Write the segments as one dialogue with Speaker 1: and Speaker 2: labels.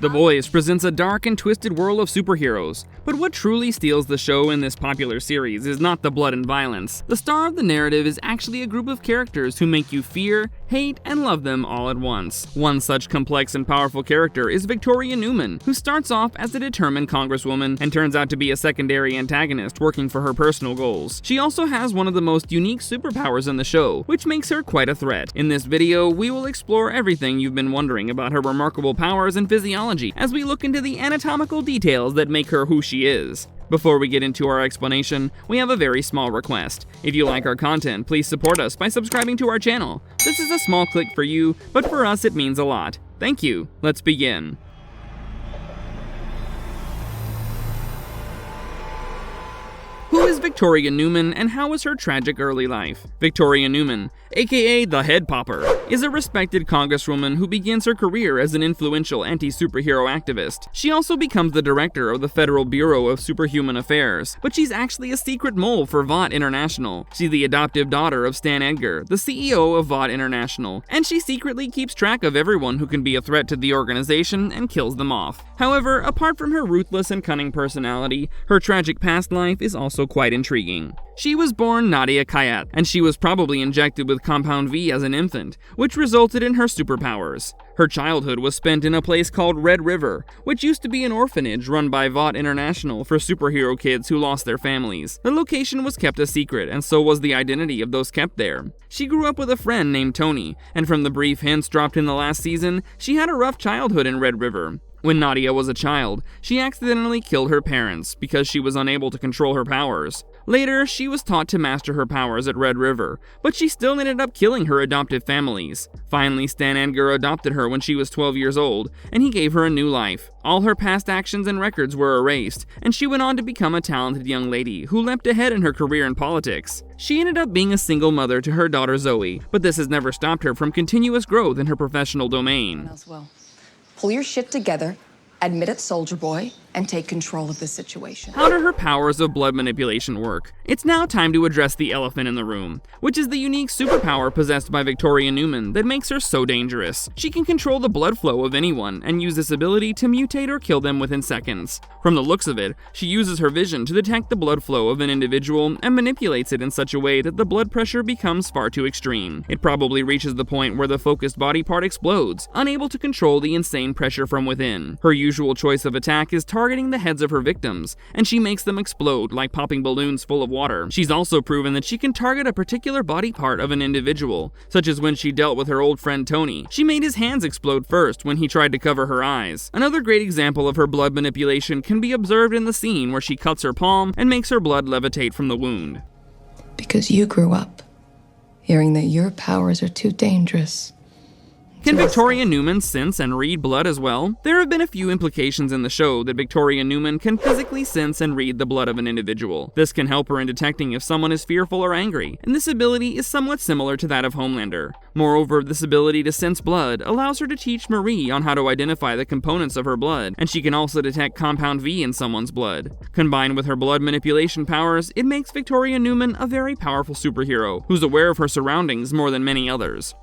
Speaker 1: The Boys presents a dark and twisted world of superheroes, but what truly steals the show in this popular series is not the blood and violence. The star of the narrative is actually a group of characters who make you fear, hate, and love them all at once. One such complex and powerful character is Victoria Newman, who starts off as a determined congresswoman and turns out to be a secondary antagonist working for her personal goals. She also has one of the most unique superpowers in the show, which makes her quite a threat. In this video, we will explore everything you've been wondering about her remarkable powers and physiology as we look into the anatomical details that make her who she is. Before we get into our explanation, we have a very small request. If you like our content, please support us by subscribing to our channel. This is a small click for you, but for us it means a lot. Thank you. Let's begin. Who is Victoria Newman and how was her tragic early life? Victoria Newman, aka the Head Popper, is a respected congresswoman who begins her career as an influential anti-superhero activist. She also becomes the director of the Federal Bureau of Superhuman Affairs, but she's actually a secret mole for Vought International. She's the adoptive daughter of Stan Edgar, the CEO of Vought International, and she secretly keeps track of everyone who can be a threat to the organization and kills them off. However, apart from her ruthless and cunning personality, her tragic past life is also quite intriguing. She was born Nadia Kayat, and she was probably injected with Compound V as an infant, which resulted in her superpowers. Her childhood was spent in a place called Red River, which used to be an orphanage run by Vought International for superhero kids who lost their families. The location was kept a secret, and so was the identity of those kept there. She grew up with a friend named Tony, and from the brief hints dropped in the last season, she had a rough childhood in Red River. When Nadia was a child, she accidentally killed her parents because she was unable to control her powers. Later, she was taught to master her powers at Red River, but she still ended up killing her adoptive families. Finally, Stan Edgar adopted her when she was 12 years old, and he gave her a new life. All her past actions and records were erased, and she went on to become a talented young lady who leapt ahead in her career in politics. She ended up being a single mother to her daughter Zoe, but this has never stopped her from continuous growth in her professional domain.
Speaker 2: Pull your shit together, admit it, Soldier Boy, and take control of the situation.
Speaker 1: How do her powers of blood manipulation work? It's now time to address the elephant in the room, which is the unique superpower possessed by Victoria Newman that makes her so dangerous. She can control the blood flow of anyone and use this ability to mutate or kill them within seconds. From the looks of it, she uses her vision to detect the blood flow of an individual and manipulates it in such a way that the blood pressure becomes far too extreme. It probably reaches the point where the focused body part explodes, unable to control the insane pressure from within. Her usual choice of attack is targeting the heads of her victims, and she makes them explode like popping balloons full of water. She's also proven that she can target a particular body part of an individual, such as when she dealt with her old friend Tony. She made his hands explode first when he tried to cover her eyes. Another great example of her blood manipulation can be observed in the scene where she cuts her palm and makes her blood levitate from the wound.
Speaker 2: Because you grew up hearing that your powers are too dangerous.
Speaker 1: Can Victoria Newman sense and read blood as well? There have been a few implications in the show that Victoria Newman can physically sense and read the blood of an individual. This can help her in detecting if someone is fearful or angry, and this ability is somewhat similar to that of Homelander. Moreover, this ability to sense blood allows her to teach Marie on how to identify the components of her blood, and she can also detect Compound V in someone's blood. Combined with her blood manipulation powers, it makes Victoria Newman a very powerful superhero, who's aware of her surroundings more than many others.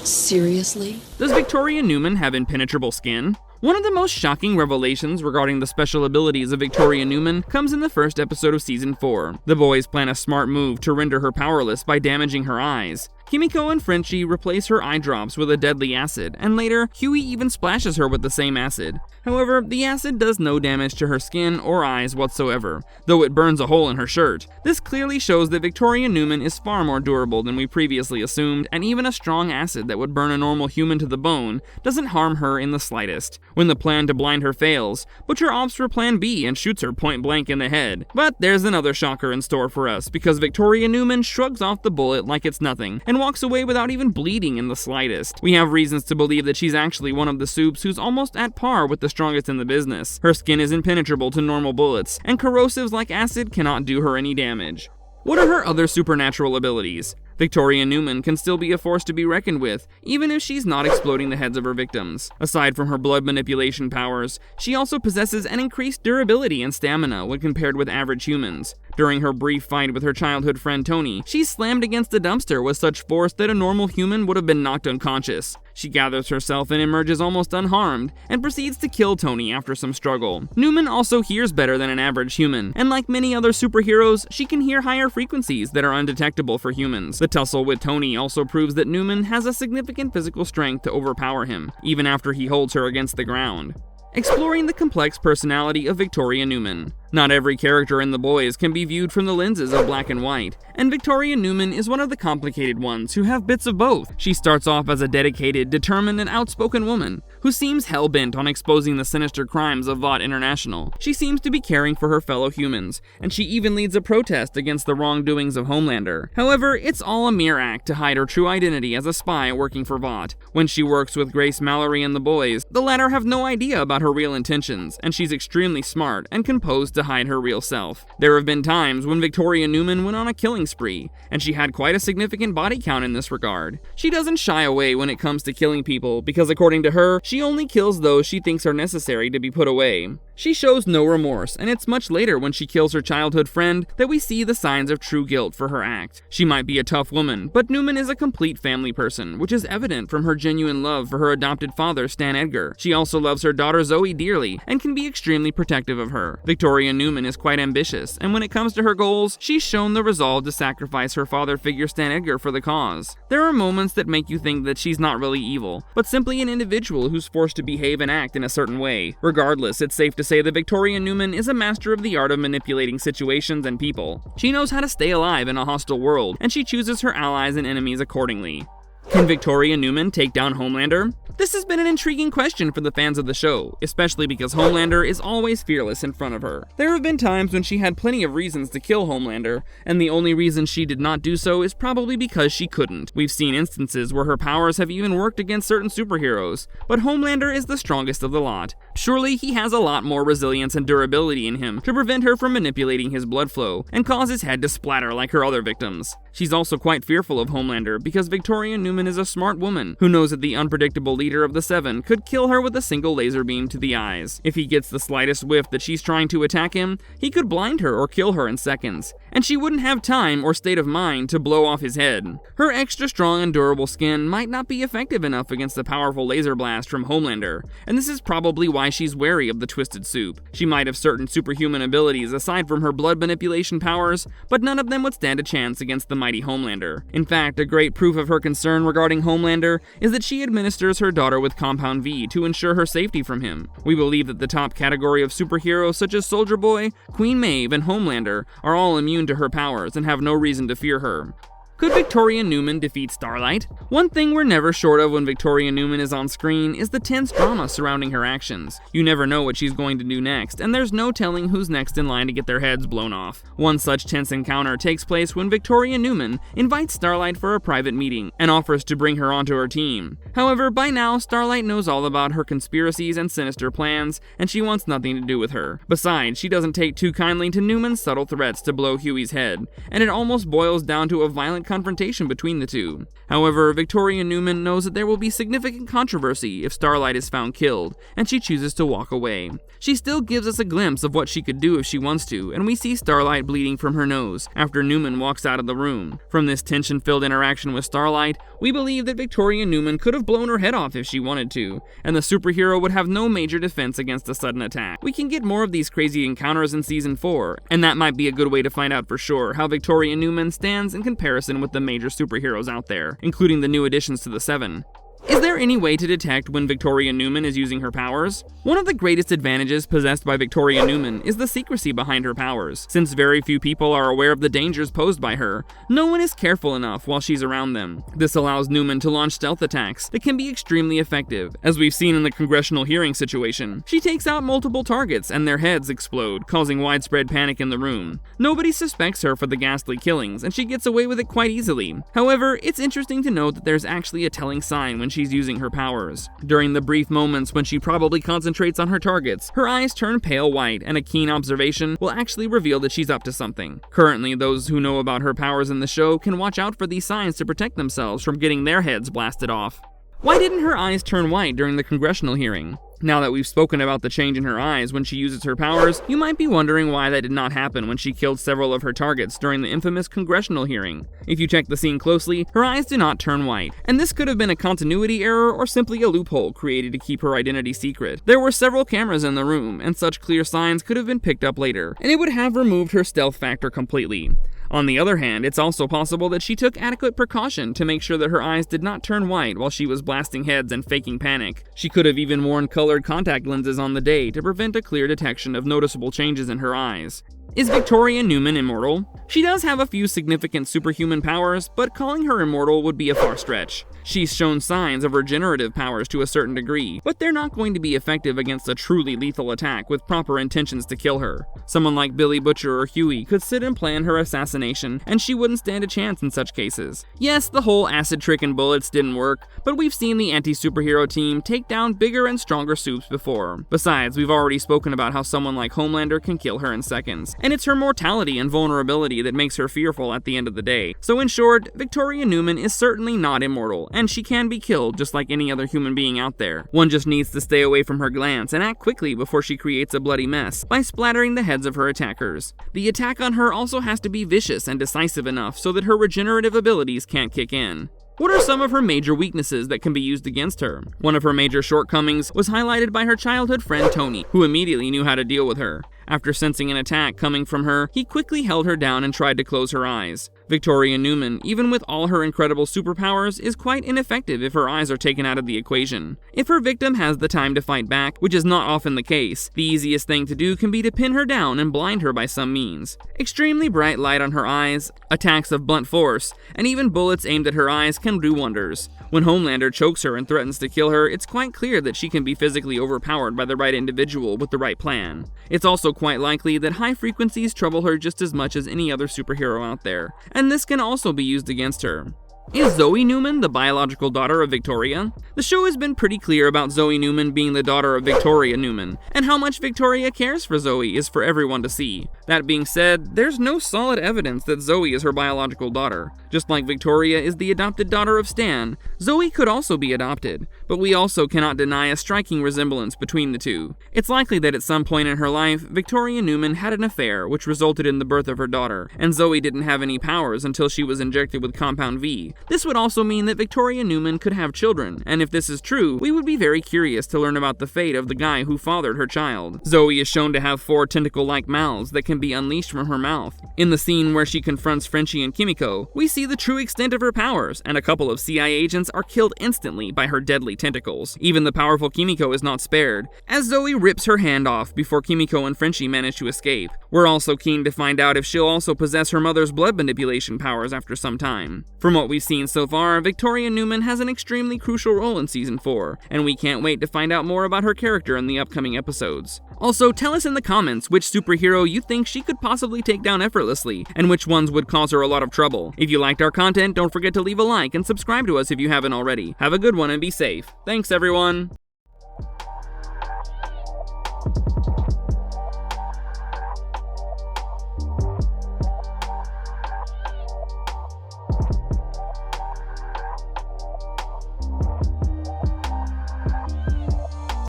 Speaker 2: Seriously?
Speaker 1: Does Victoria Newman have impenetrable skin? One of the most shocking revelations regarding the special abilities of Victoria Newman comes in the first episode of Season 4. The boys plan a smart move to render her powerless by damaging her eyes. Kimiko and Frenchie replace her eye drops with a deadly acid, and later, Huey even splashes her with the same acid. However, the acid does no damage to her skin or eyes whatsoever, though it burns a hole in her shirt. This clearly shows that Victoria Newman is far more durable than we previously assumed, and even a strong acid that would burn a normal human to the bone doesn't harm her in the slightest. When the plan to blind her fails, Butcher opts for Plan B and shoots her point blank in the head. But there's another shocker in store for us, because Victoria Newman shrugs off the bullet like it's nothing, and walks away without even bleeding in the slightest. We have reasons to believe that she's actually one of the soups who's almost at par with the strongest in the business. Her skin is impenetrable to normal bullets, and corrosives like acid cannot do her any damage. What are her other supernatural abilities? Victoria Newman can still be a force to be reckoned with, even if she's not exploding the heads of her victims. Aside from her blood manipulation powers, she also possesses an increased durability and stamina when compared with average humans. During her brief fight with her childhood friend Tony, she's slammed against a dumpster with such force that a normal human would have been knocked unconscious. She gathers herself and emerges almost unharmed, and proceeds to kill Tony after some struggle. Newman also hears better than an average human, and like many other superheroes, she can hear higher frequencies that are undetectable for humans. The tussle with Tony also proves that Newman has a significant physical strength to overpower him, even after he holds her against the ground. Exploring the complex personality of Victoria Newman. Not every character in The Boys can be viewed from the lenses of black and white, and Victoria Newman is one of the complicated ones who have bits of both. She starts off as a dedicated, determined, and outspoken woman who seems hell-bent on exposing the sinister crimes of Vought International. She seems to be caring for her fellow humans, and she even leads a protest against the wrongdoings of Homelander. However, it's all a mere act to hide her true identity as a spy working for Vought. When she works with Grace Mallory and The Boys, the latter have no idea about her real intentions, and she's extremely smart and composed to hide her real self. There have been times when Victoria Newman went on a killing spree, and she had quite a significant body count in this regard. She doesn't shy away when it comes to killing people, because according to her, she only kills those she thinks are necessary to be put away. She shows no remorse, and it's much later when she kills her childhood friend that we see the signs of true guilt for her act. She might be a tough woman, but Newman is a complete family person, which is evident from her genuine love for her adopted father, Stan Edgar. She also loves her daughter Zoe dearly, and can be extremely protective of her. Victoria Newman is quite ambitious, and when it comes to her goals, she's shown the resolve to sacrifice her father figure Stan Edgar for the cause. There are moments that make you think that she's not really evil, but simply an individual who's forced to behave and act in a certain way. Regardless, it's safe to say that Victoria Newman is a master of the art of manipulating situations and people. She knows how to stay alive in a hostile world, and she chooses her allies and enemies accordingly. Can Victoria Newman take down Homelander? This has been an intriguing question for the fans of the show, especially because Homelander is always fearless in front of her. There have been times when she had plenty of reasons to kill Homelander, and the only reason she did not do so is probably because she couldn't. We've seen instances where her powers have even worked against certain superheroes, but Homelander is the strongest of the lot. Surely he has a lot more resilience and durability in him to prevent her from manipulating his blood flow and cause his head to splatter like her other victims. She's also quite fearful of Homelander because Victoria Newman is a smart woman who knows that the unpredictable leader of the Seven could kill her with a single laser beam to the eyes. If he gets the slightest whiff that she's trying to attack him, he could blind her or kill her in seconds, and she wouldn't have time or state of mind to blow off his head. Her extra strong and durable skin might not be effective enough against the powerful laser blast from Homelander, and this is probably why she's wary of the Twisted Soup. She might have certain superhuman abilities aside from her blood manipulation powers, but none of them would stand a chance against the mighty Homelander. In fact, a great proof of her concern regarding Homelander is that she administers her daughter with Compound V to ensure her safety from him. We believe that the top category of superheroes such as Soldier Boy, Queen Maeve, and Homelander are all immune to her powers and have no reason to fear her. Could Victoria Newman defeat Starlight? One thing we're never short of when Victoria Newman is on screen is the tense drama surrounding her actions. You never know what she's going to do next, and there's no telling who's next in line to get their heads blown off. One such tense encounter takes place when Victoria Newman invites Starlight for a private meeting and offers to bring her onto her team. However, by now, Starlight knows all about her conspiracies and sinister plans, and she wants nothing to do with her. Besides, she doesn't take too kindly to Newman's subtle threats to blow Huey's head, and it almost boils down to a violent confrontation between the two. However, Victoria Newman knows that there will be significant controversy if Starlight is found killed, and she chooses to walk away. She still gives us a glimpse of what she could do if she wants to, and we see Starlight bleeding from her nose after Newman walks out of the room. From this tension-filled interaction with Starlight, we believe that Victoria Newman could have blown her head off if she wanted to, and the superhero would have no major defense against a sudden attack. We can get more of these crazy encounters in Season 4, and that might be a good way to find out for sure how Victoria Newman stands in comparison with the major superheroes out there, including the new additions to the Seven. Is there any way to detect when Victoria Newman is using her powers? One of the greatest advantages possessed by Victoria Newman is the secrecy behind her powers. Since very few people are aware of the dangers posed by her, no one is careful enough while she's around them. This allows Newman to launch stealth attacks that can be extremely effective, as we've seen in the Congressional hearing situation. She takes out multiple targets and their heads explode, causing widespread panic in the room. Nobody suspects her for the ghastly killings, and she gets away with it quite easily. However, it's interesting to note that there's actually a telling sign when she's using her powers. During the brief moments when she probably concentrates on her targets, her eyes turn pale white, and a keen observation will actually reveal that she's up to something. Currently, those who know about her powers in the show can watch out for these signs to protect themselves from getting their heads blasted off. Why didn't her eyes turn white during the Congressional hearing? Now that we've spoken about the change in her eyes when she uses her powers, you might be wondering why that did not happen when she killed several of her targets during the infamous Congressional hearing. If you check the scene closely, her eyes do not turn white, and this could have been a continuity error or simply a loophole created to keep her identity secret. There were several cameras in the room, and such clear signs could have been picked up later, and it would have removed her stealth factor completely. On the other hand, it's also possible that she took adequate precaution to make sure that her eyes did not turn white while she was blasting heads and faking panic. She could have even worn colored contact lenses on the day to prevent a clear detection of noticeable changes in her eyes. Is Victoria Newman immortal? She does have a few significant superhuman powers, but calling her immortal would be a far stretch. She's shown signs of regenerative powers to a certain degree, but they're not going to be effective against a truly lethal attack with proper intentions to kill her. Someone like Billy Butcher or Huey could sit and plan her assassination, and she wouldn't stand a chance in such cases. Yes, the whole acid trick and bullets didn't work, but we've seen the anti-superhero team take down bigger and stronger supes before. Besides, we've already spoken about how someone like Homelander can kill her in seconds, and it's her mortality and vulnerability that makes her fearful at the end of the day. So in short, Victoria Newman is certainly not immortal, and she can be killed just like any other human being out there. One just needs to stay away from her glance and act quickly before she creates a bloody mess by splattering the heads of her attackers. The attack on her also has to be vicious and decisive enough so that her regenerative abilities can't kick in. What are some of her major weaknesses that can be used against her? One of her major shortcomings was highlighted by her childhood friend Tony, who immediately knew how to deal with her. After sensing an attack coming from her, he quickly held her down and tried to close her eyes. Victoria Newman, even with all her incredible superpowers, is quite ineffective if her eyes are taken out of the equation. If her victim has the time to fight back, which is not often the case, the easiest thing to do can be to pin her down and blind her by some means. Extremely bright light on her eyes, attacks of blunt force, and even bullets aimed at her eyes can do wonders. When Homelander chokes her and threatens to kill her, it's quite clear that she can be physically overpowered by the right individual with the right plan. It's also quite likely that high frequencies trouble her just as much as any other superhero out there, and this can also be used against her. Is Zoe Newman the biological daughter of Victoria? The show has been pretty clear about Zoe Newman being the daughter of Victoria Newman, and how much Victoria cares for Zoe is for everyone to see. That being said, there's no solid evidence that Zoe is her biological daughter. Just like Victoria is the adopted daughter of Stan, Zoe could also be adopted, but we also cannot deny a striking resemblance between the two. It's likely that at some point in her life, Victoria Newman had an affair which resulted in the birth of her daughter, and Zoe didn't have any powers until she was injected with Compound V. This would also mean that Victoria Newman could have children, and if this is true, we would be very curious to learn about the fate of the guy who fathered her child. Zoe is shown to have 4 tentacle-like mouths that can be unleashed from her mouth. In the scene where she confronts Frenchie and Kimiko, we see the true extent of her powers, and a couple of CIA agents are killed instantly by her deadly tentacles. Even the powerful Kimiko is not spared, as Zoe rips her hand off before Kimiko and Frenchie manage to escape. We're also keen to find out if she'll also possess her mother's blood manipulation powers after some time. From what we've seen so far, Victoria Newman has an extremely crucial role in Season 4, and we can't wait to find out more about her character in the upcoming episodes. Also, tell us in the comments which superhero you think she could possibly take down effortlessly, and which ones would cause her a lot of trouble. If you liked our content, don't forget to leave a like and subscribe to us if you haven't already. Have a good one and be safe. Thanks, everyone!